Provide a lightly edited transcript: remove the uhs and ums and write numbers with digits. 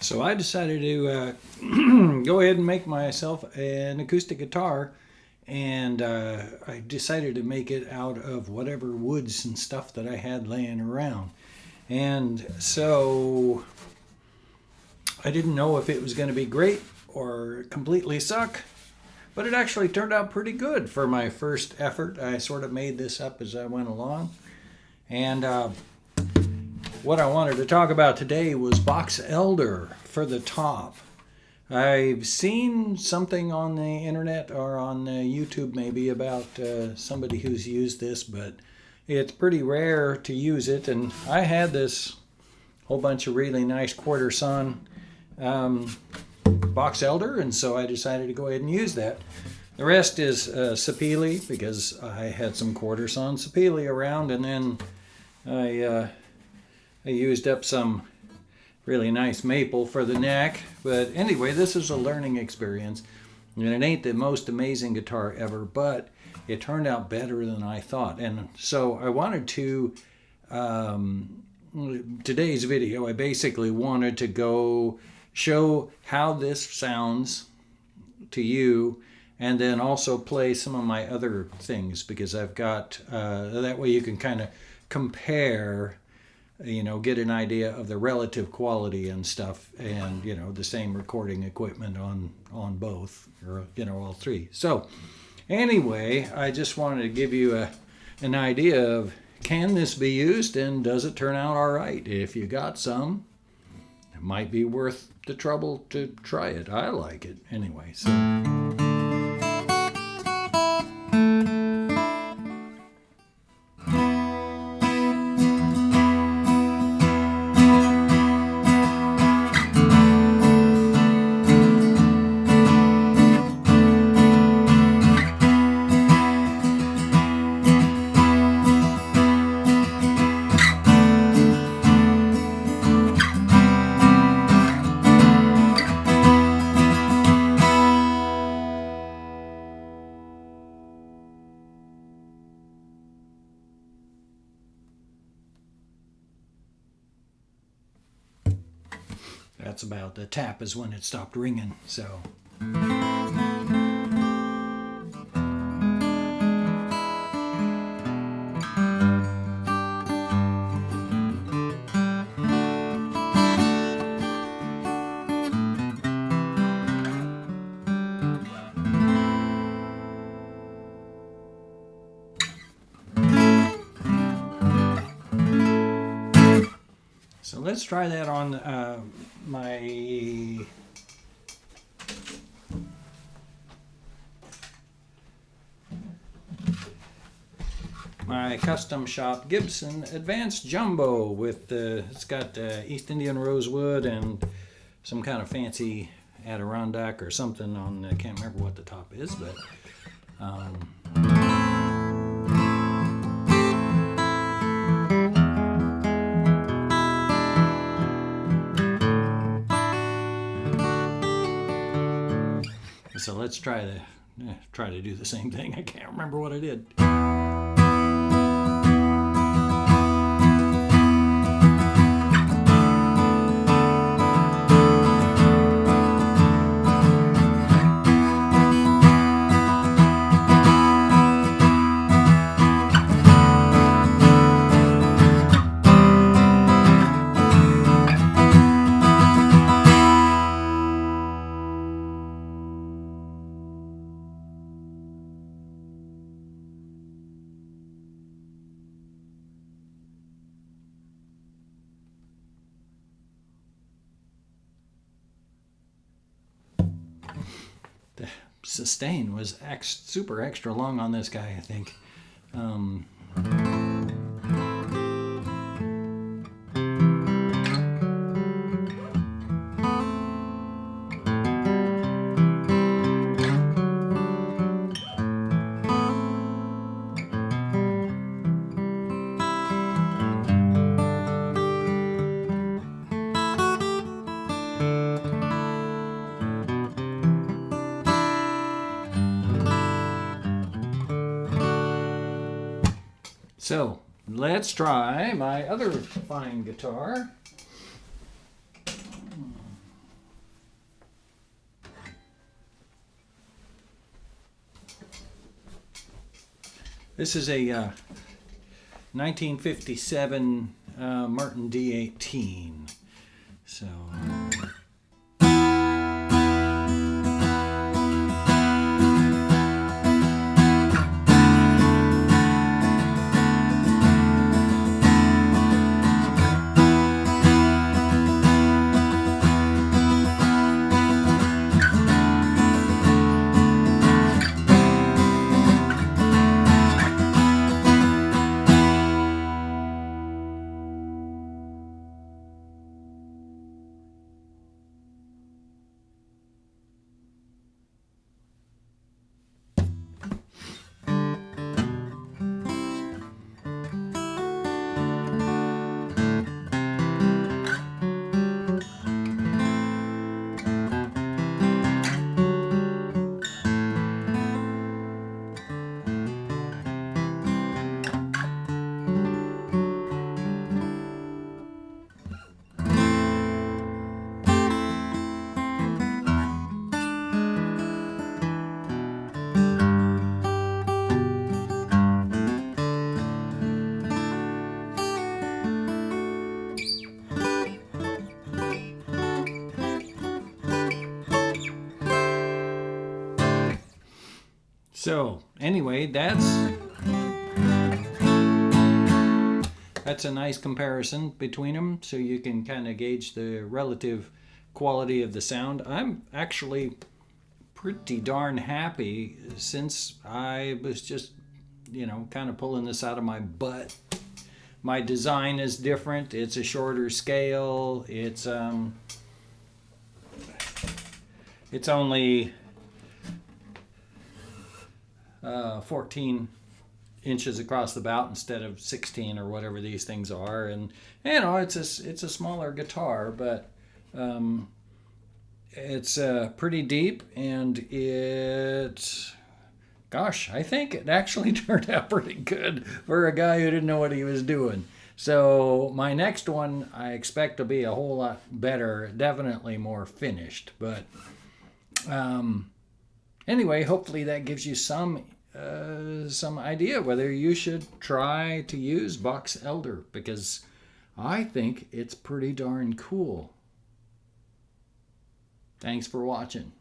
So I decided to go ahead and make myself an acoustic guitar, and I decided to make it out of whatever woods and stuff that I had laying around. And so I didn't know if it was going to be great or completely suck, but it actually turned out pretty good for my first effort. I sort of made this up as I went along. And what I wanted to talk about today was box elder for the top. I've seen something on the internet or on YouTube maybe about somebody who's used this, but it's pretty rare to use it. And I had this whole bunch of really nice quarter sawn box elder, and so I decided to go ahead and use that. The rest is sapele, because I had some quarter sawn sapele around, and then I used up some really nice maple for the neck. But anyway, this is a learning experience, and it ain't the most amazing guitar ever, but it turned out better than I thought. And so I wanted to, today's video, I basically wanted to go show how this sounds to you, and then also play some of my other things, because I've got, that way you can kind of compare, get an idea of the relative quality and stuff, and, the same recording equipment on both, or, all three. So anyway, I just wanted to give you an idea of, can this be used, and does it turn out all right? If you got some, it might be worth the trouble to try it. I like it anyway. So that's about, the tap is when it stopped ringing. So let's try that on my custom shop Gibson Advanced Jumbo with it's got East Indian rosewood and some kind of fancy Adirondack or something on. I can't remember what the top is, but so let's try to do the same thing. I can't remember what I did. The sustain was super extra long on this guy, I think. So let's try my other fine guitar. This is a 1957 Martin D-18. So. So anyway, that's a nice comparison between them, so you can kind of gauge the relative quality of the sound. I'm actually pretty darn happy since I was just, kind of pulling this out of my butt. My design is different. It's a shorter scale. It's only 14 inches across the bout instead of 16 or whatever these things are, and it's a smaller guitar, but it's pretty deep, and I think it actually turned out pretty good for a guy who didn't know what he was doing. So my next one I expect to be a whole lot better, definitely more finished, but anyway, hopefully that gives you some idea whether you should try to use box elder, because I think it's pretty darn cool. Thanks for watching.